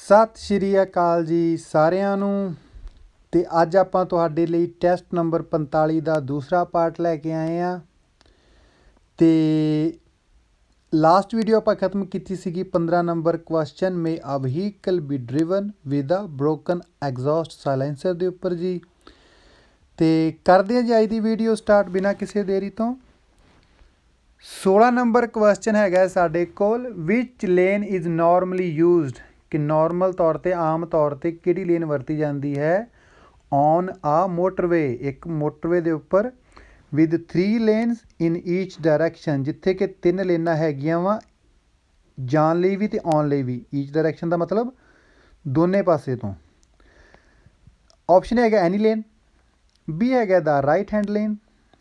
ਸਤਿ ਸ਼੍ਰੀ ਅਕਾਲ ਜੀ ਸਾਰਿਆਂ ਨੂੰ। ਤੇ ਅੱਜ ਆਪਾਂ ਤੁਹਾਡੇ ਲਈ ਟੈਸਟ ਨੰਬਰ 45 ਦਾ ਦੂਸਰਾ ਪਾਰਟ ਲੈ ਕੇ ਆਏ ਹਾਂ। ਤੇ ਲਾਸਟ ਵੀਡੀਓ ਆਪਾਂ ਖਤਮ ਕੀਤੀ ਸੀਗੀ 15 number question may a vehicle be driven with a broken exhaust silencer ਦੇ ਉੱਪਰ ਜੀ। ਤੇ ਕਰਦੇ ਹਾਂ ਜੀ ਅੱਜ ਦੀ ਵੀਡੀਓ ਸਟਾਰਟ ਬਿਨਾਂ ਕਿਸੇ ਦੇਰੀ ਤੋਂ। 16 ਨੰਬਰ ਕੁਐਸਚਨ ਹੈਗਾ ਸਾਡੇ ਕੋਲ, ਵਿਚ ਲੇਨ ਇਜ਼ ਨੋਰਮਲੀ ਯੂਜ਼ਡ, ਕਿ ਨੋਰਮਲ ਤੌਰ 'ਤੇ ਆਮ ਤੌਰ 'ਤੇ ਕਿਹੜੀ ਲੇਨ ਵਰਤੀ ਜਾਂਦੀ ਹੈ ਔਨ ਆ ਮੋਟਰਵੇ, ਇੱਕ ਮੋਟਰਵੇ ਦੇ ਉੱਪਰ ਵਿਦ 3 ਲੇਨਸ ਇਨ ਈਚ ਡਾਇਰੈਕਸ਼ਨ, ਜਿੱਥੇ ਕਿ 3 ਲੇਨਾਂ ਹੈਗੀਆਂ ਵਾ ਜਾਣ ਲਈ ਵੀ ਅਤੇ ਆਉਣ ਲਈ ਵੀ। ਈਚ ਡਾਇਰੈਕਸ਼ਨ ਦਾ ਮਤਲਬ ਦੋਨੇ ਪਾਸੇ ਤੋਂ। ਆਪਸ਼ਨ ਹੈਗਾ ਐਨੀ ਲੇਨ, ਬੀ ਹੈਗਾ ਦਾ ਰਾਈਟ ਹੈਂਡ ਲੇਨ,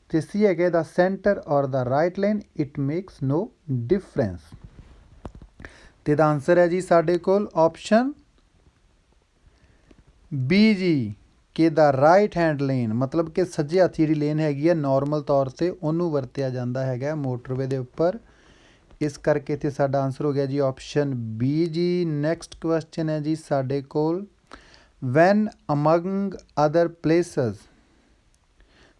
ਅਤੇ ਸੀ ਹੈਗਾ the centre or the right lane. It makes no difference. ਤੇ ਦਾ ਆਂਸਰ ਹੈ ਜੀ ਸਾਡੇ ਕੋਲ ਆਪਸ਼ਨ ਬੀ ਜੀ, ਕਿ ਦਾ ਰਾਈਟ ਹੈਂਡ ਲੇਨ, ਮਤਲਬ ਕਿ ਸੱਜੇ ਹੱਥ ਜਿਹੜੀ ਲੇਨ ਹੈਗੀ ਹੈ ਨੋਰਮਲ ਤੌਰ 'ਤੇ ਉਹਨੂੰ ਵਰਤਿਆ ਜਾਂਦਾ ਹੈਗਾ ਮੋਟਰਵੇ ਦੇ ਉੱਪਰ। ਇਸ ਕਰਕੇ ਇੱਥੇ ਸਾਡਾ ਆਂਸਰ ਹੋ ਗਿਆ ਜੀ ਆਪਸ਼ਨ ਬੀ ਜੀ। ਨੈਕਸਟ ਕੁਐਸਚਨ ਹੈ ਜੀ ਸਾਡੇ ਕੋਲ, when among other places,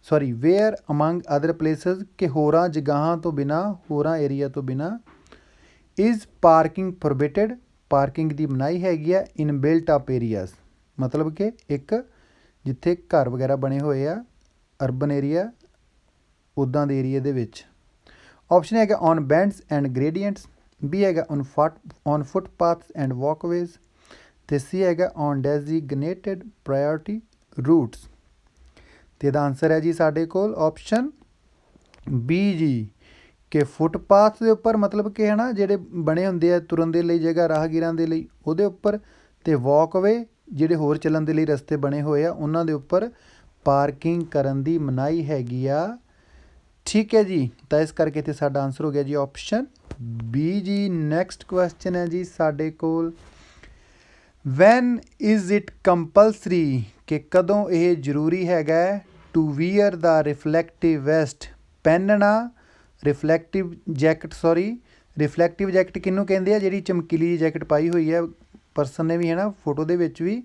sorry where among other places, ਕਿ ਹੋਰਾਂ ਜਗ੍ਹਾਵਾਂ ਤੋਂ ਬਿਨਾਂ, ਹੋਰਾਂ ਏਰੀਆ ਤੋਂ ਬਿਨਾਂ, ਇਜ਼ ਪਾਰਕਿੰਗ ਪ੍ਰੋਬਿਟਡ, ਪਾਰਕਿੰਗ ਦੀ ਮਨਾਹੀ ਹੈਗੀ ਆ ਇਨ ਬਿਲਟ ਅਪ ਏਰੀਆਜ਼, ਮਤਲਬ ਕਿ ਇੱਕ ਜਿੱਥੇ ਘਰ ਵਗੈਰਾ ਬਣੇ ਹੋਏ ਆ ਅਰਬਨ ਏਰੀਆ, ਉੱਦਾਂ ਦੇ ਏਰੀਏ ਦੇ ਵਿੱਚ। ਆਪਸ਼ਨ ਹੈਗਾ ਔਨ ਬੈਂਡਸ ਐਂਡ ਗ੍ਰੇਡੀਐਂਟਸ, ਬੀ ਹੈਗਾ ਔਨ ਫੁੱਟਪਾਥਸ ਐਂਡ ਵਾਕਵੇਜ਼, ਅਤੇ ਸੀ ਹੈਗਾ ਔਨ ਡੈਜ਼ੀਗਨੇਟਡ ਪ੍ਰਾਇਓਰਟੀ ਰੂਟਸ। ਅਤੇ ਇਹਦਾ ਆਂਸਰ ਹੈ ਜੀ ਸਾਡੇ ਕੋਲ ਆਪਸ਼ਨ ਬੀ ਜੀ, ਕਿ ਫੁੱਟਪਾਥ ਦੇ ਉੱਪਰ, ਮਤਲਬ ਕਿ ਹੈ ਨਾ ਜਿਹੜੇ ਬਣੇ ਹੁੰਦੇ ਆ ਤੁਰਨ ਦੇ ਲਈ ਜਗ੍ਹਾ ਰਾਹਗੀਰਾਂ ਦੇ ਲਈ, ਉਹਦੇ ਉੱਪਰ, ਅਤੇ ਵਾਕਵੇ ਜਿਹੜੇ ਹੋਰ ਚੱਲਣ ਦੇ ਲਈ ਰਸਤੇ ਬਣੇ ਹੋਏ ਆ ਉਹਨਾਂ ਦੇ ਉੱਪਰ ਪਾਰਕਿੰਗ ਕਰਨ ਦੀ ਮਨਾਹੀ ਹੈਗੀ ਆ। ਠੀਕ ਹੈ ਜੀ, ਤਾਂ ਇਸ ਕਰਕੇ ਇੱਥੇ ਸਾਡਾ ਆਂਸਰ ਹੋ ਗਿਆ ਜੀ ਆਪਸ਼ਨ ਬੀ ਜੀ। ਨੈਕਸਟ ਕੁਐਸਚਨ ਹੈ ਜੀ ਸਾਡੇ ਕੋਲ, ਵੈਨ ਇਜ਼ ਇਟ ਕੰਪਲਸਰੀ, ਕਿ ਕਦੋਂ ਇਹ ਜ਼ਰੂਰੀ ਹੈਗਾ to wear the reflective vest, ਪਹਿਨਣਾ ਰਿਫਲੈਕਟਿਵ ਜੈਕਟ, ਰਿਫਲੈਕਟਿਵ ਜੈਕਟ ਕਿਹਨੂੰ ਕਹਿੰਦੇ ਆ, ਜਿਹੜੀ ਚਮਕੀਲੀ ਜੈਕਟ ਪਾਈ ਹੋਈ ਹੈ ਪਰਸਨ ਨੇ ਵੀ, ਹੈ ਨਾ ਫੋਟੋ ਦੇ ਵਿੱਚ ਵੀ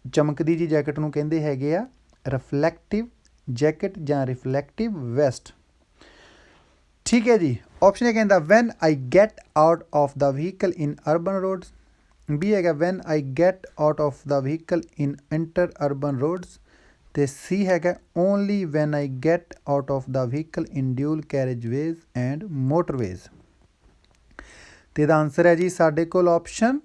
ਚਮਕਦੀ ਜੀ ਜੈਕਟ ਨੂੰ ਕਹਿੰਦੇ ਹੈਗੇ ਆ ਰਿਫਲੈਕਟਿਵ ਜੈਕਟ ਜਾਂ ਰਿਫਲੈਕਟਿਵ ਵੈਸਟ। ਠੀਕ ਹੈ ਜੀ। ਆਪਸ਼ਨ ਇਹ ਕਹਿੰਦਾ when I get out of the vehicle in urban roads, B ਹੈਗਾ when I get out of the vehicle in inter urban roads, ਅਤੇ ਸੀ ਹੈਗਾ only when I get out of the vehicle in dual carriageways and motorways. ਅਤੇ ਇਹਦਾ answer ਹੈ ਜੀ ਸਾਡੇ ਕੋਲ option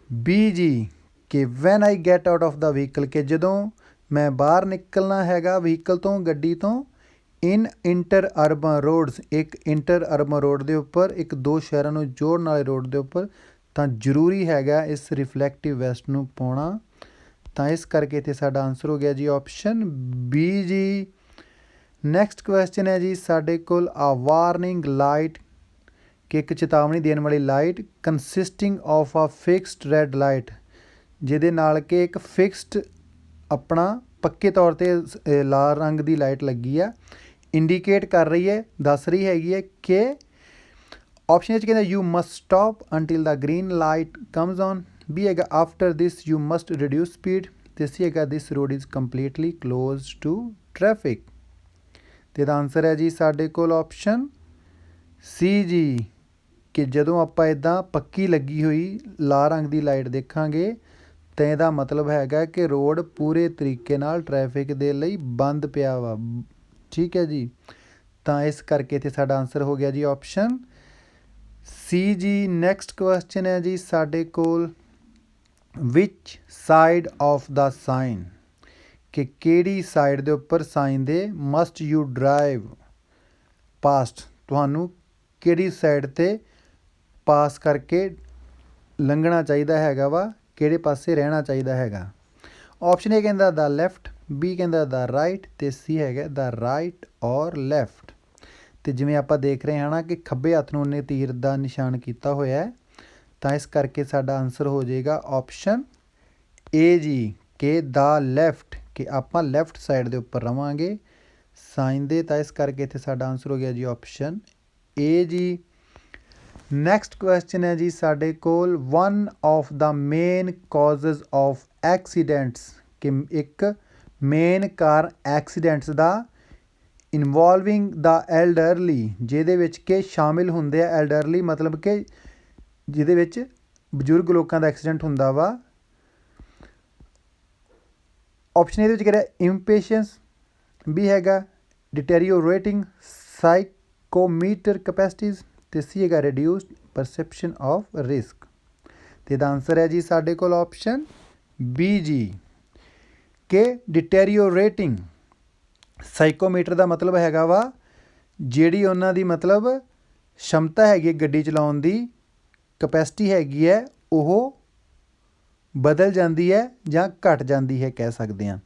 B ਜੀ, ਕਿ van I get out of the vehicle, ਕਿ ਜਦੋਂ ਮੈਂ ਬਾਹਰ ਨਿਕਲਣਾ ਹੈਗਾ ਵਹੀਕਲ ਤੋਂ, ਗੱਡੀ ਤੋਂ, ਇਨ ਇੰਟਰ ਅਰਬਨ ਰੋਡਸ, ਇੱਕ ਇੰਟਰ ਅਰਬਨ ਰੋਡ ਦੇ ਉੱਪਰ, ਇੱਕ ਦੋ ਸ਼ਹਿਰਾਂ ਨੂੰ ਜੋੜਨ ਵਾਲੇ ਰੋਡ ਦੇ ਉੱਪਰ, ਤਾਂ ਜ਼ਰੂਰੀ ਹੈਗਾ ਇਸ ਰਿਫਲੈਕਟਿਵ ਵੈਸਟ ਨੂੰ ਪਾਉਣਾ। ਤਾਂ ਇਸ ਕਰਕੇ ਇੱਥੇ ਸਾਡਾ ਆਂਸਰ ਹੋ ਗਿਆ ਜੀ ਆਪਸ਼ਨ ਬੀ ਜੀ। ਨੈਕਸਟ ਕੁਐਸਚਨ ਹੈ ਜੀ ਸਾਡੇ ਕੋਲ, ਆ ਵਾਰਨਿੰਗ ਲਾਈਟ, ਕਿ ਇੱਕ ਚੇਤਾਵਨੀ ਦੇਣ ਵਾਲੀ ਲਾਈਟ ਕੰਸਿਸਟਿੰਗ ਆਫ ਆ ਫਿਕਸਡ ਰੈੱਡ ਲਾਈਟ, ਜਿਹਦੇ ਨਾਲ ਕਿ ਇੱਕ ਫਿਕਸਡ ਆਪਣਾ ਪੱਕੇ ਤੌਰ 'ਤੇ ਲਾਲ ਰੰਗ ਦੀ ਲਾਈਟ ਲੱਗੀ ਆ, ਇੰਡੀਕੇਟ ਕਰ ਰਹੀ ਹੈ, ਦੱਸ ਰਹੀ ਹੈਗੀ ਹੈ ਕਿ ਆਪਸ਼ਨ ਵਿੱਚ ਕਹਿੰਦਾ you must stop until the green light comes on, B ਹੈਗਾ after this you must reduce speed, ਅਤੇ ਸੀ ਹੈਗਾ this road is completely closed to traffic. ਅਤੇ ਇਹਦਾ ਆਂਸਰ ਹੈ ਜੀ ਸਾਡੇ ਕੋਲ ਆਪਸ਼ਨ ਸੀ ਜੀ, ਕਿ ਜਦੋਂ ਆਪਾਂ ਇੱਦਾਂ ਪੱਕੀ ਲੱਗੀ ਹੋਈ ਲਾਲ ਰੰਗ ਦੀ ਲਾਈਟ ਦੇਖਾਂਗੇ ਤਾਂ ਇਹਦਾ ਮਤਲਬ ਹੈਗਾ ਕਿ ਰੋਡ ਪੂਰੇ ਤਰੀਕੇ ਨਾਲ ਟ੍ਰੈਫਿਕ ਦੇ ਲਈ ਬੰਦ ਪਿਆ ਵਾ। ਠੀਕ ਹੈ ਜੀ, ਤਾਂ ਇਸ ਕਰਕੇ ਇੱਥੇ ਸਾਡਾ ਆਂਸਰ ਹੋ ਗਿਆ ਜੀ ਆਪਸ਼ਨ ਸੀ ਜੀ। ਨੈਕਸਟ ਕੁਐਸਚਨ ਹੈ ਜੀ ਸਾਡੇ ਕੋਲ, ਵਿਚ ਸਾਈਡ ਆਫ ਦਾ ਸਾਈਨ, ਕਿ ਕਿਹੜੀ ਸਾਈਡ ਦੇ ਉੱਪਰ ਸਾਈਨ ਦੇ ਮਸਟ ਯੂ ਡਰਾਈਵ ਪਾਸਟ, ਤੁਹਾਨੂੰ ਕਿਹੜੀ ਸਾਈਡ 'ਤੇ ਪਾਸ ਕਰਕੇ ਲੰਘਣਾ ਚਾਹੀਦਾ ਹੈਗਾ ਵਾ, ਕਿਹੜੇ ਪਾਸੇ ਰਹਿਣਾ ਚਾਹੀਦਾ ਹੈਗਾ। ਆਪਸ਼ਨ ਏ ਕਹਿੰਦਾ ਦਾ ਲੈਫਟ, ਬੀ ਕਹਿੰਦਾ ਦਾ ਰਾਈਟ, ਅਤੇ ਸੀ ਹੈਗਾ ਦਾ ਰਾਈਟ ਔਰ ਲੈਫਟ। ਅਤੇ ਜਿਵੇਂ ਆਪਾਂ ਦੇਖ ਰਹੇ ਹਾਂ ਨਾ ਕਿ ਖੱਬੇ ਹੱਥ ਨੂੰ ਉਹਨੇ ਤੀਰ ਦਾ ਨਿਸ਼ਾਨ ਕੀਤਾ ਹੋਇਆ ਹੈ, ਤਾਂ ਇਸ ਕਰਕੇ ਸਾਡਾ ਆਂਸਰ ਹੋ ਜਾਏਗਾ ਆਪਸ਼ਨ ਏ ਜੀ, ਕਿ ਦਾ ਲੈਫਟ, ਕਿ ਆਪਾਂ ਲੈਫਟ ਸਾਈਡ ਦੇ ਉੱਪਰ ਰਵਾਂਗੇ ਸਾਈਨ ਦੇ। ਤਾਂ ਇਸ ਕਰਕੇ ਇੱਥੇ ਸਾਡਾ ਆਂਸਰ ਹੋ ਗਿਆ ਜੀ ਆਪਸ਼ਨ ਏ ਜੀ। ਨੈਕਸਟ ਕੁਐਸਚਨ ਹੈ ਜੀ ਸਾਡੇ ਕੋਲ one of the main causes of accidents ਕਿ ਇੱਕ ਮੇਨ ਕਾਰਨ ਐਕਸੀਡੈਂਟਸ ਦਾ ਇਨਵੋਲਵਿੰਗ ਦਾ ਐਲਡਰਲੀ ਜਿਹਦੇ ਵਿੱਚ ਕਿ ਸ਼ਾਮਿਲ ਹੁੰਦੇ ਆ ਐਲਡਰਲੀ ਮਤਲਬ ਕਿ ਜਿਹਦੇ ਵਿੱਚ ਬਜ਼ੁਰਗ ਲੋਕਾਂ ਦਾ ਐਕਸੀਡੈਂਟ ਹੁੰਦਾ ਵਾ। ਆਪਸ਼ਨ ਇਹਦੇ ਵਿੱਚ ਕਿਹੜਾ ਇੰਪੇਸ਼ੈਂਸ, ਬੀ ਹੈਗਾ ਡਿਟੈਰੀਓਰੇਟਿੰਗ ਸਾਈਕੋਮੀਟਰ ਕੈਪੈਸਿਟੀਜ਼ ਅਤੇ ਸੀ ਹੈਗਾ ਰਿਡਿਊਸਡ ਪਰਸੈਪਸ਼ਨ ਆਫ ਰਿਸਕ। ਅਤੇ ਇਹਦਾ ਆਨਸਰ ਹੈ ਜੀ ਸਾਡੇ ਕੋਲ ਆਪਸ਼ਨ ਬੀ ਜੀ ਕਿ ਡਿਟੈਰੀਓਰੇਟਿੰਗ ਸਾਈਕੋਮੀਟਰ ਦਾ ਮਤਲਬ ਹੈਗਾ ਵਾ ਜਿਹੜੀ ਉਹਨਾਂ ਦੀ ਮਤਲਬ ਸ਼ਮਤਾ ਹੈਗੀ ਗੱਡੀ ਚਲਾਉਣ ਦੀ ਕਪੈਸਿਟੀ ਹੈਗੀ ਹੈ ਉਹ ਬਦਲ ਜਾਂਦੀ ਹੈ ਜਾਂ ਘਟ ਜਾਂਦੀ ਹੈ ਕਹਿ ਸਕਦੇ ਹਾਂ।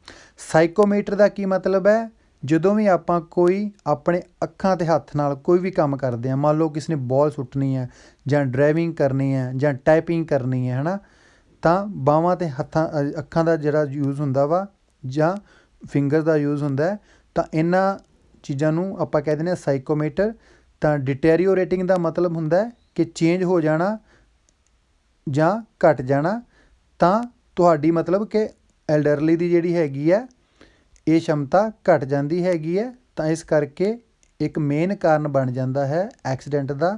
ਸਾਈਕੋਮੀਟਰ ਦਾ ਕੀ ਮਤਲਬ ਹੈ, ਜਦੋਂ ਵੀ ਆਪਾਂ ਕੋਈ ਆਪਣੇ ਅੱਖਾਂ 'ਤੇ ਹੱਥ ਨਾਲ ਕੋਈ ਵੀ ਕੰਮ ਕਰਦੇ ਹਾਂ, ਮੰਨ ਲਓ ਕਿਸੇ ਨੇ ਬਾਲ ਸੁੱਟਣੀ ਹੈ ਜਾਂ ਡਰਾਈਵਿੰਗ ਕਰਨੀ ਹੈ ਜਾਂ ਟਾਈਪਿੰਗ ਕਰਨੀ ਹੈ ਨਾ, ਤਾਂ ਬਾਹਾਂ 'ਤੇ ਅੱਖਾਂ ਦਾ ਜਿਹੜਾ ਯੂਜ਼ ਹੁੰਦਾ ਵਾ ਜਾਂ ਫਿੰਗਰ ਦਾ ਯੂਜ਼ ਹੁੰਦਾ, ਤਾਂ ਇਹਨਾਂ ਚੀਜ਼ਾਂ ਨੂੰ ਆਪਾਂ ਕਹਿ ਦਿੰਦੇ ਹਾਂ ਸਾਈਕੋਮੀਟਰ। ਤਾਂ ਡਿਟੈਰੀਓਰੇਟਿੰਗ ਦਾ ਮਤਲਬ ਹੁੰਦਾ ਕਿ ਚੇਂਜ ਹੋ ਜਾਣਾ ਜਾਂ ਘਟ ਜਾਣਾ, ਤਾਂ ਤੁਹਾਡੀ ਮਤਲਬ ਕਿ ਐਲਡਰਲੀ ਦੀ ਜਿਹੜੀ ਹੈਗੀ ਹੈ ਇਹ ਸ਼ਮਤਾ ਘਟ ਜਾਂਦੀ ਹੈਗੀ ਹੈ। ਤਾਂ ਇਸ ਕਰਕੇ ਇੱਕ ਮੇਨ ਕਾਰਨ ਬਣ ਜਾਂਦਾ ਹੈ ਐਕਸੀਡੈਂਟ ਦਾ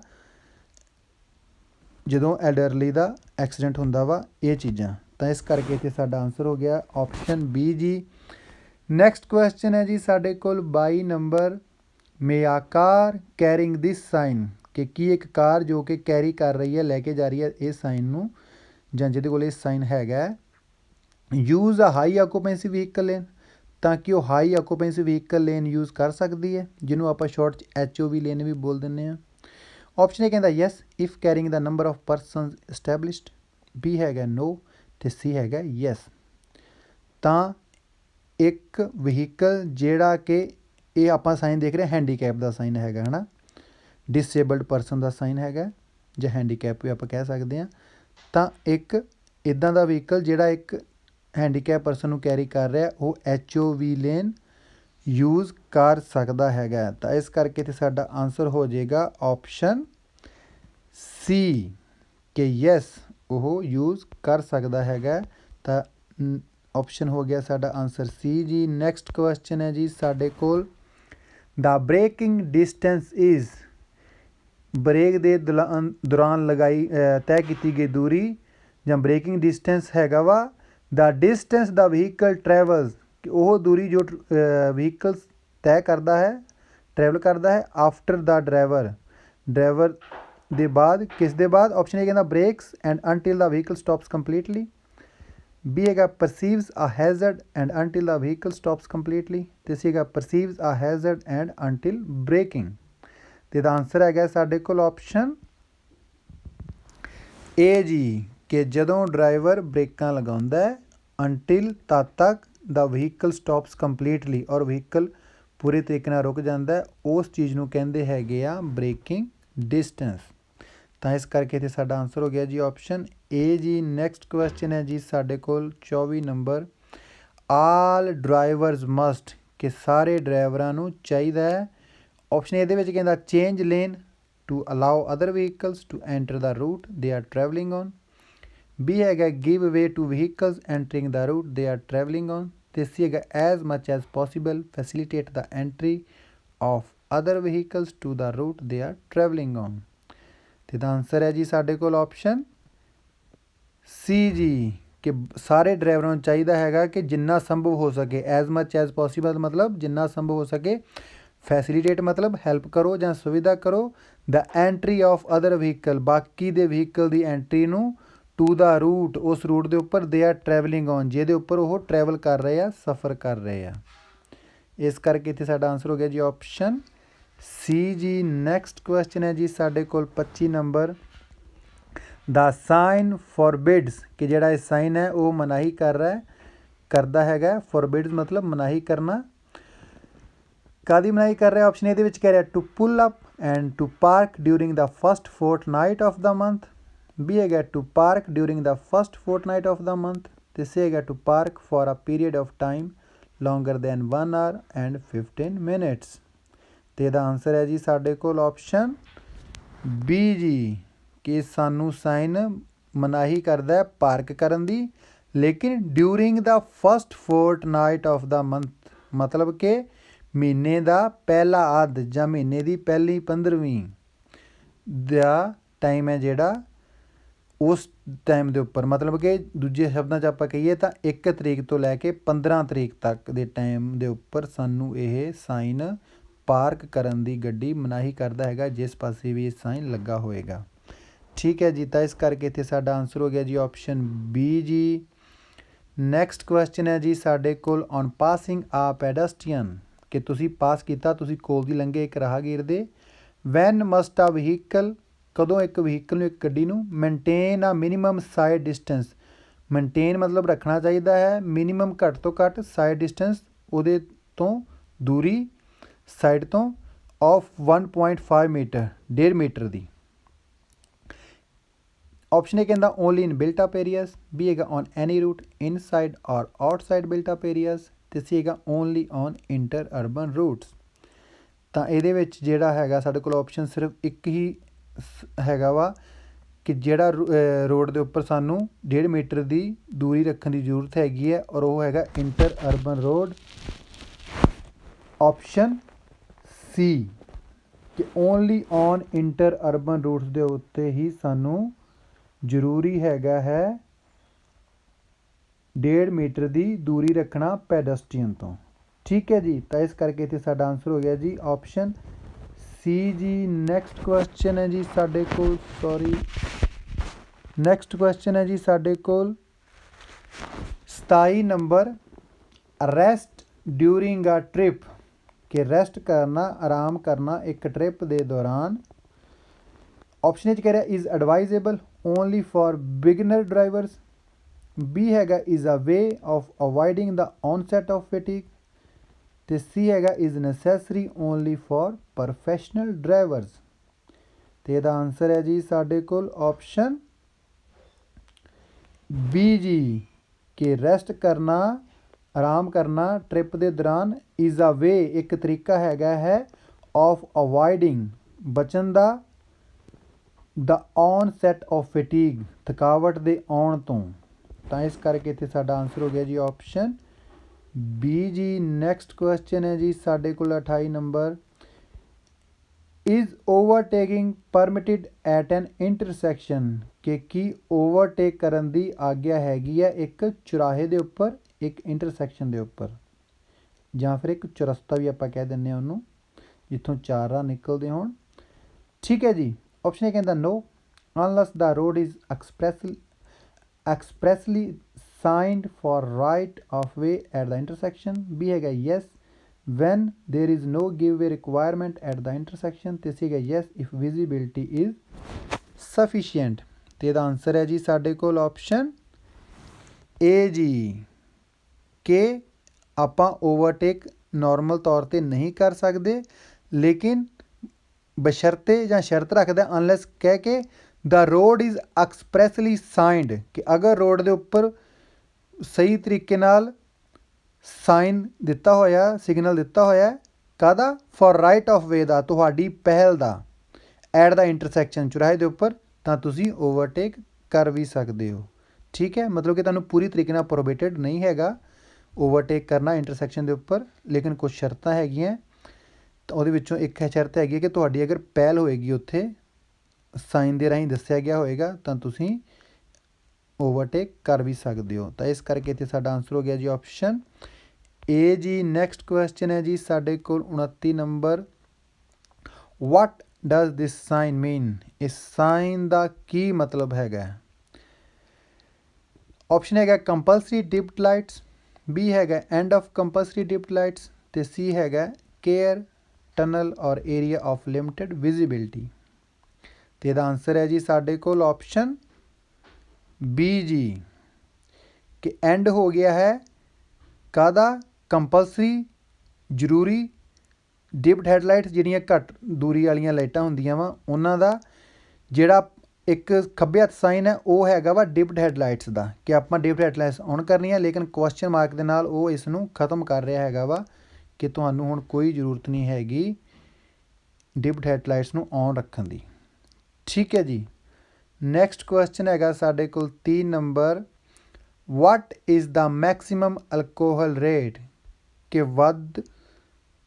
ਜਦੋਂ ਐਲਡਰਲੀ ਦਾ ਐਕਸੀਡੈਂਟ ਹੁੰਦਾ ਵਾ ਇਹ ਚੀਜ਼ਾਂ। ਤਾਂ ਇਸ ਕਰਕੇ ਇੱਥੇ ਸਾਡਾ ਆਨਸਰ ਹੋ ਗਿਆ ਆਪਸ਼ਨ ਬੀ ਜੀ। ਨੈਕਸਟ ਕੁਐਸਚਨ ਹੈ ਜੀ ਸਾਡੇ ਕੋਲ 22 ਨੰਬਰ, ਮੇ ਆ ਕਾਰ ਕੈਰਿੰਗ ਦਿਸ ਸਾਈਨ ਕਿ ਕੀ ਇੱਕ ਕਾਰ ਜੋ ਕਿ ਕੈਰੀ ਕਰ ਰਹੀ ਹੈ ਲੈ ਕੇ ਜਾ ਰਹੀ ਹੈ ਇਸ ਸਾਈਨ ਨੂੰ ਜਾਂ ਜਿਹਦੇ ਕੋਲ ਇਹ ਸਾਈਨ ਹੈਗਾ use a high occupancy vehicle lane, ਤਾਂ ਕਿ ਉਹ high occupancy vehicle lane use ਕਰ ਸਕਦੀ ਹੈ ਜਿਹਨੂੰ ਆਪਾਂ ਸ਼ਾਰਟ 'ਚ HOV ਲੇਨ ਵੀ ਬੋਲ ਦਿੰਦੇ ਹਾਂ। ਆਪਸ਼ਨ ਇਹ ਕਹਿੰਦਾ yes if carrying the number of persons established, B ਹੈਗਾ ਨੋ ਅਤੇ ਸੀ ਹੈਗਾ ਯੈਸ। ਤਾਂ ਇੱਕ ਵਹੀਕਲ ਜਿਹੜਾ ਕਿ ਇਹ ਆਪਾਂ ਸਾਈਨ ਦੇਖ ਰਹੇ ਹੈਂਡੀਕੈਪ ਦਾ ਸਾਈਨ ਹੈਗਾ ਹੈ ਨਾ, ਡਿਸੇਬਲਡ ਪਰਸਨ ਦਾ ਸਾਈਨ ਹੈਗਾ ਜਾਂ ਹੈਂਡੀਕੈਪ ਵੀ ਆਪਾਂ ਕਹਿ ਸਕਦੇ ਹਾਂ। ਤਾਂ ਇੱਕ ਇੱਦਾਂ ਦਾ ਵਹੀਕਲ ਜਿਹੜਾ ਇੱਕ ਹੈਂਡੀਕੈਪ ਪਰਸਨ ਨੂੰ ਕੈਰੀ ਕਰ ਰਿਹਾ ਉਹ HOV ਲੇਨ ਯੂਜ਼ ਕਰ ਸਕਦਾ ਹੈਗਾ। ਤਾਂ ਇਸ ਕਰਕੇ ਤੇ ਸਾਡਾ ਆਨਸਰ ਹੋ ਜਾਏਗਾ ਆਪਸ਼ਨ ਸੀ ਕਿ ਯੈਸ ਉਹ ਯੂਜ਼ ਕਰ ਸਕਦਾ ਹੈਗਾ। ਤਾਂ ਆਪਸ਼ਨ ਹੋ ਗਿਆ ਸਾਡਾ ਆਨਸਰ ਸੀ ਜੀ। ਨੈਕਸਟ ਕੁਐਸਚਨ ਹੈ ਜੀ ਸਾਡੇ ਕੋਲ ਦਾ ਬ੍ਰੇਕਿੰਗ ਡਿਸਟੈਂਸ ਇਜ਼, ਬ੍ਰੇਕ ਦੇ ਦੌਰਾਨ ਲਗਾਈ ਤੈਅ ਕੀਤੀ ਗਈ ਦੂਰੀ ਜਾਂ ਬ੍ਰੇਕਿੰਗ ਡਿਸਟੈਂਸ ਹੈਗਾ ਵਾ ਦਾ ਡਿਸਟੈਂਸ ਦਾ ਵਹੀਕਲ ਟਰੈਵਲਸ ਕਿ ਉਹ ਦੂਰੀ ਜੋ ਵਹੀਕਲ ਤੈਅ ਕਰਦਾ ਹੈ ਟਰੈਵਲ ਕਰਦਾ ਹੈ ਆਫਟਰ ਦਾ ਡਰਾਈਵਰ ਦੇ ਬਾਅਦ, ਕਿਸ ਦੇ ਬਾਅਦ। ਆਪਸ਼ਨ ਇਹ ਕਹਿੰਦਾ brakes and until the vehicle stops completely, B ਹੈਗਾ perceives a hazard and until the vehicle stops completely ਅਤੇ ਸੀ ਹੈਗਾ perceives a hazard and until braking. ਅਤੇ ਇਹਦਾ ਆਨਸਰ ਹੈਗਾ ਸਾਡੇ ਕੋਲ ਆਪਸ਼ਨ ਏ ਜੀ ਕਿ ਜਦੋਂ ਡਰਾਈਵਰ ਬ੍ਰੇਕਾਂ ਲਗਾਉਂਦਾ ਅਨਟਿਲ ਤਦ ਤੱਕ ਦਾ ਵਹੀਕਲ ਸਟਾਪਸ ਕੰਪਲੀਟਲੀ ਔਰ ਵਹੀਕਲ ਪੂਰੇ ਤਰੀਕੇ ਨਾਲ ਰੁਕ ਜਾਂਦਾ ਉਸ ਚੀਜ਼ ਨੂੰ ਕਹਿੰਦੇ ਹੈਗੇ ਆ ਬ੍ਰੇਕਿੰਗ ਡਿਸਟੈਂਸ। ਤਾਂ ਇਸ ਕਰਕੇ ਇੱਥੇ ਸਾਡਾ ਆਨਸਰ ਹੋ ਗਿਆ ਜੀ ਆਪਸ਼ਨ ਏ ਜੀ। ਨੈਕਸਟ ਕੁਐਸਚਨ ਹੈ ਜੀ ਸਾਡੇ ਕੋਲ 24 ਨੰਬਰ, ਆਲ ਡਰਾਈਵਰਸ ਮਸਟ ਕਿ ਸਾਰੇ ਡਰਾਈਵਰਾਂ ਨੂੰ ਚਾਹੀਦਾ ਹੈ। ਆਪਸ਼ਨ ਇਹਦੇ ਵਿੱਚ ਕਹਿੰਦਾ change lane to allow other vehicles to enter the route they are travelling on, B ਹੈਗਾ give way to vehicles entering the route they are travelling on ਅਤੇ ਸੀ ਹੈਗਾ as much as possible facilitate the entry of other vehicles to the route they are travelling on. ਅਤੇ ਇਹਦਾ answer ਹੈ ਜੀ ਸਾਡੇ ਕੋਲ option ਸੀ ਜੀ ਕਿ ਸਾਰੇ ਡਰਾਈਵਰਾਂ ਨੂੰ ਚਾਹੀਦਾ ਹੈਗਾ ਕਿ ਜਿੰਨਾ ਸੰਭਵ ਹੋ ਸਕੇ, ਐਜ਼ ਮਚ ਐਜ਼ ਪੋਸੀਬਲ ਮਤਲਬ ਜਿੰਨਾ ਸੰਭਵ ਹੋ ਸਕੇ, ਫੈਸਿਲੀਟੇਟ ਮਤਲਬ ਹੈਲਪ ਕਰੋ ਜਾਂ ਸੁਵਿਧਾ ਕਰੋ, ਦਾ ਐਂਟਰੀ ਆਫ ਅਦਰ ਵਹੀਕਲ ਬਾਕੀ ਦੇ ਵਹੀਕਲ ਦੀ ਐਂਟਰੀ ਨੂੰ, ਟੂ ਦਾ ਰੂਟ ਉਸ ਰੂਟ ਦੇ ਉੱਪਰ ਦੇ ਆਰ ਟਰੈਵਲਿੰਗ ਔਨ ਜਿਹਦੇ ਉੱਪਰ ਉਹ ਟਰੈਵਲ ਕਰ ਰਹੇ ਆ ਸਫ਼ਰ ਕਰ ਰਹੇ ਆ। ਇਸ ਕਰਕੇ ਇੱਥੇ ਸਾਡਾ ਆਨਸਰ ਹੋ ਗਿਆ ਜੀ ਆਪਸ਼ਨ ਸੀ ਜੀ। ਨੈਕਸਟ ਕੁਐਸਚਨ ਹੈ ਜੀ ਸਾਡੇ ਕੋਲ 25 ਨੰਬਰ, ਦਾ ਸਾਈਨ ਫੋਰਬਿਡਸ ਕਿ ਜਿਹੜਾ ਇਹ ਸਾਈਨ ਹੈ ਉਹ ਮਨਾਹੀ ਕਰਦਾ ਹੈਗਾ। ਫੋਰਬਿਡਸ ਮਤਲਬ ਮਨਾਹੀ ਕਰਨਾ, ਕਾਹਦੀ ਮਨਾਹੀ ਕਰ ਰਿਹਾ। ਆਪਸ਼ਨ ਇਹਦੇ ਵਿੱਚ ਕਹਿ ਰਿਹਾ to pull up and to park during the first fortnight of the month, B ਹੈਗਾ to park during the first fortnight of the month ਅਤੇ ਸੀ ਹੈਗਾ to park for a period of time longer than 1 hour and 15 minutes। ਅਤੇ ਇਹਦਾ answer ਹੈ ਜੀ ਸਾਡੇ ਕੋਲ option B ਜੀ कि सानू साइन मनाही करदा है पार्क करन दी, लेकिन during the first fortnight of the month, मतलब कि महीने का पहला अद्ध जां महीने की पहली 15वीं दा टाइम है जिहड़ा उस टाइम के उपर, मतलब कि दूजे शब्दों च आपां कहीए तां 1 तरीक तो लैके 15 तरीक तक के टाइम के उपर सानू ये साइन पार्क करन दी गड्डी मनाही करदा हैगा, जिस पासे भी साइन लगा होएगा। ठीक है जी, तो इस करके इत्थे साडा आंसर हो गया जी ऑप्शन बी जी। नैक्सट क्वेश्चन है जी साडे कोल ऑन पासिंग आ पैडेस्ट्रीयन, कि तुसी पास किया, तुसी कोल दी लंघे एक राहगीर दे। वैन मस्ट आ वहीकल, कदों एक वहीकल एक गड्डी नूं मेनटेन आ मिनीमम साइड डिस्टेंस, मेनटेन मतलब रखना चाहिए है मिनीमम घट तो घट साइड डिस्टेंस उहदे तो दूरी साइड तो ऑफ 1.5 मीटर 1.5 मीटर दी। ऑप्शन ए कहता only in built up areas, B हैगा ऑन एनी रूट इनसाइड और आउटसाइड बिल्ट अप एरियाज, ते सी हैगा only on inter urban routes. तो ये जोड़ा है साढ़े को ऑप्शन सिर्फ एक ही हैगा वा कि जोड़ा रोड के उपर सानू 1.5 मीटर की दूरी रखने की जरूरत हैगी है, और वो हैगा inter urban road. Option C कि only on inter urban routes के उत्ते ही सानू जरूरी हैगा है 1.5 मीटर की दूरी रखना पैडेस्ट्रीयन तो। ठीक है जी, तो इस करके इत्थे साडा आंसर हो गया जी ऑप्शन सी जी। नैक्सट क्वेश्चन है जी साडे कोल, सॉरी नैक्सट क्वेश्चन है जी साडे कोल 27 number, rest during a trip, कि रेस्ट करना आराम करना एक ट्रिप के दौरान। ऑप्शन कह रहा is advisable only for beginner drivers, B हैगा is a way of avoiding the onset of fatigue, तो सी हैगा is necessary only for professional drivers. तो यदा आंसर है जी साडे कोल ऑप्शन बी जी, कि रेस्ट करना आराम करना ट्रिप के दौरान इज़ अ वे एक तरीका हैगा है ऑफ अवॉइडिंग बचन का the onset of fatigue थकावट के आउण तो इस करके इत्थे साडा आंसर हो गया जी ऑप्शन बी जी। नैक्सट क्वेश्चन है जी साडे कोल 28 number, is overtaking permitted at an intersection, कि की ओवरटेक करन दी आग्या हैगी है एक चौराहे के उपर, एक इंटरसैक्शन के उपर, जां फिर एक चौरस्ता भी आपां कह दिंदे हां उहनूं जिथों चार राह निकलदे होण। ठीक है जी, ऑप्शन ए कहता no unless the road is expressly signed for right of way at the intersection, B हैगा yes when there is no giveaway requirement at the intersection, ते सीगा yes if visibility is sufficient। तो यदा answer है जी साडे कोल option A जी, के आपां ओवरटेक नॉर्मल तौर पर नहीं कर सकते, लेकिन बशर्ते जां शर्त रखदा अनलैस कह के the road is expressly signed, कि अगर रोड के उपर सही तरीके नाल साइन दिता होया सिग्नल दिता होया कादा फॉर राइट ऑफ वे का तुहाडी पहल का एट द इंटरसैक्शन चौराहे के उपर, तो तुसी ओवरटेक कर भी सकते हो। ठीक है, मतलब कि तुहानू पूरी तरीके नाल प्रोहिबिटेड नहीं हैगा ओवरटेक करना इंटरसैक्शन के उपर, लेकिन कुछ शर्तां हैगियां। तो उहदे विचों एक शर्त हैगी कि तुहाडी अगर पहल होएगी उत्थे साइन के राहीं दस्सिया गया होएगा तो तुसी ओवरटेक कर भी सकते हो। तो इस करके इत्थे साडा आंसर हो गया जी ऑप्शन ए जी। नैक्सट क्वेश्चन है जी साडे कोल 29 number, what does this sign mean, इस साइन का की मतलब हैगा। ऑप्शन हैगा कंपलसरी डिप्ड लाइट्स, बी हैगा end of compulsory dipped lights, तो सी हैगा care tunnel or area of limited visibility. तो यदा आंसर है जी साडे कोल ऑप्शन बी जी, कि एंड हो गया है कादा कंपलसरी जरूरी डिप्ड हैडलाइट्स जिहड़ियां घट दूरी वालियां लाइटां हुंदियां वा उन्हां दा जिहड़ा एक खब्बे हत्थ साइन है वो हैगा वा डिप्ड हैडलाइट्स का, कि आपां डिप्ड हैडलाइट्स ऑन करनियां, लेकिन क्वेश्चन मार्क दे नाल वो इसनूं खत्म कर रहा हैगा वा कि तुहानूं हुण कोई जरूरत नहीं हैगी डिप्ड हैडलाइट्स नूं ऑन रखण दी। ठीक है जी, ਨੈਕਸਟ ਕੁਐਸਚਨ ਹੈਗਾ ਸਾਡੇ ਕੋਲ 30 number, what is the maximum alcohol rate, ਕਿ ਵੱਧ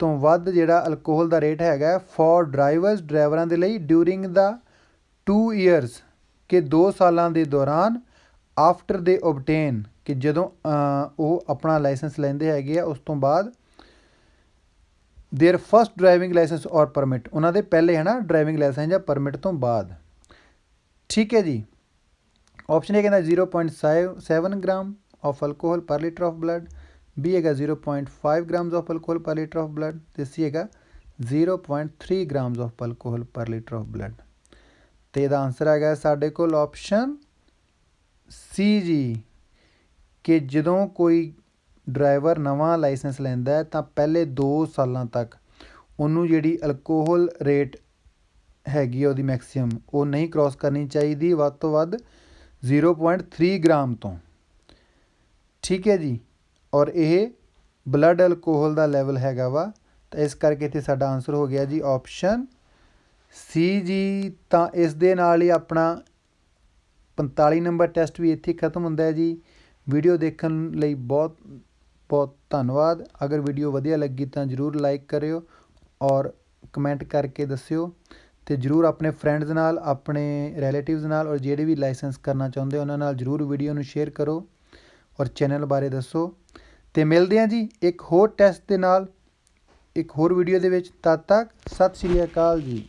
ਤੋਂ ਵੱਧ ਜਿਹੜਾ ਅਲਕੋਹਲ ਦਾ ਰੇਟ ਹੈਗਾ ਫॉर ਡਰਾਈਵਰਸ, ਡਰਾਈਵਰਾਂ ਦੇ ਲਈ, ਡਿਊਰਿੰਗ ਦਾ 2 ਈਅਰਸ, ਕਿ 2 ਸਾਲਾਂ ਦੇ ਦੌਰਾਨ, ਆਫਟਰ ਦੇ ਓਬਟੇਨ, ਕਿ ਜਦੋਂ ਉਹ ਆਪਣਾ ਲਾਇਸੈਂਸ ਲੈਂਦੇ ਹੈਗੇ ਆ ਉਸ ਤੋਂ ਬਾਅਦ, ਦੇਅਰ ਫਸਟ ਡਰਾਈਵਿੰਗ ਲਾਇਸੈਂਸ ਔਰ ਪਰਮਿਟ, ਉਹਨਾਂ ਦੇ ਪਹਿਲੇ ਹੈ ਨਾ ਡਰਾਈਵਿੰਗ ਲਾਇਸੈਂਸ ਜਾਂ ਪਰਮਿਟ ਤੋਂ ਬਾਅਦ। ਠੀਕ ਹੈ ਜੀ। ਆਪਸ਼ਨ ਇਹ ਕਹਿੰਦਾ 0.7 ਗ੍ਰਾਮ ਆਫ ਅਲਕੋਹਲ ਪਰ ਲੀਟਰ ਆਫ ਬਲੱਡ, ਬੀ ਹੈਗਾ 0.5 ਗ੍ਰਾਮਸ ਆਫ ਅਲਕੋਹਲ ਪਰ ਲੀਟਰ ਆਫ ਬਲੱਡ, ਅਤੇ ਸੀ ਹੈਗਾ 0.3 ਗ੍ਰਾਮਸ ਆਫ ਅਲਕੋਹਲ ਪਰ ਲੀਟਰ ਆਫ ਬਲੱਡ। ਅਤੇ ਇਹਦਾ ਆਨਸਰ ਹੈਗਾ ਸਾਡੇ ਕੋਲ ਆਪਸ਼ਨ ਸੀ ਜੀ, ਕਿ ਜਦੋਂ ਕੋਈ ਡਰਾਈਵਰ ਨਵਾਂ ਲਾਇਸੈਂਸ ਲੈਂਦਾ ਹੈ ਤਾਂ ਪਹਿਲੇ 2 ਸਾਲਾਂ ਤੱਕ ਉਹਨੂੰ ਜਿਹੜੀ ਅਲਕੋਹਲ ਰੇਟ ਹੈਗੀ ਉਹਦੀ ਮੈਕਸੀਮਮ ਉਹ ਨਹੀਂ ਕ੍ਰੋਸ ਕਰਨੀ ਚਾਹੀਦੀ, ਵੱਧ ਤੋਂ ਵੱਧ 0.3 ਗ੍ਰਾਮ ਤੋਂ। ਠੀਕ ਹੈ ਜੀ। ਔਰ ਇਹ ਬਲੱਡ ਅਲਕੋਹਲ ਦਾ ਲੈਵਲ ਹੈਗਾ ਵਾ, ਤਾਂ ਇਸ ਕਰਕੇ ਇੱਥੇ ਸਾਡਾ ਆਨਸਰ ਹੋ ਗਿਆ ਜੀ ਆਪਸ਼ਨ ਸੀ ਜੀ। ਤਾਂ ਇਸ ਦੇ ਨਾਲ ਹੀ ਆਪਣਾ 45 ਨੰਬਰ ਟੈਸਟ ਵੀ ਇੱਥੇ ਖਤਮ ਹੁੰਦਾ ਹੈ ਜੀ। ਵੀਡੀਓ ਦੇਖਣ ਲਈ ਬਹੁਤ ਬਹੁਤ ਧੰਨਵਾਦ। ਅਗਰ ਵੀਡੀਓ ਵਧੀਆ ਲੱਗੀ ਤਾਂ ਜ਼ਰੂਰ ਲਾਈਕ ਕਰਿਓ ਔਰ ਕਮੈਂਟ ਕਰਕੇ ਦੱਸਿਓ, ਅਤੇ ਜ਼ਰੂਰ ਆਪਣੇ ਫਰੈਂਡਸ ਨਾਲ, ਆਪਣੇ ਰਿਲੇਟਿਵਸ ਨਾਲ, ਔਰ ਜਿਹੜੇ ਵੀ ਲਾਇਸੈਂਸ ਕਰਨਾ ਚਾਹੁੰਦੇ ਉਹਨਾਂ ਨਾਲ ਜ਼ਰੂਰ ਵੀਡੀਓ ਨੂੰ ਸ਼ੇਅਰ ਕਰੋ ਔਰ ਚੈਨਲ ਬਾਰੇ ਦੱਸੋ। ਅਤੇ ਮਿਲਦੇ ਹਾਂ ਜੀ ਇੱਕ ਹੋਰ ਟੈਸਟ ਦੇ ਨਾਲ, ਇੱਕ ਹੋਰ ਵੀਡੀਓ ਦੇ ਵਿੱਚ। ਤਦ ਤੱਕ ਸਤਿ ਸ਼੍ਰੀ ਅਕਾਲ ਜੀ।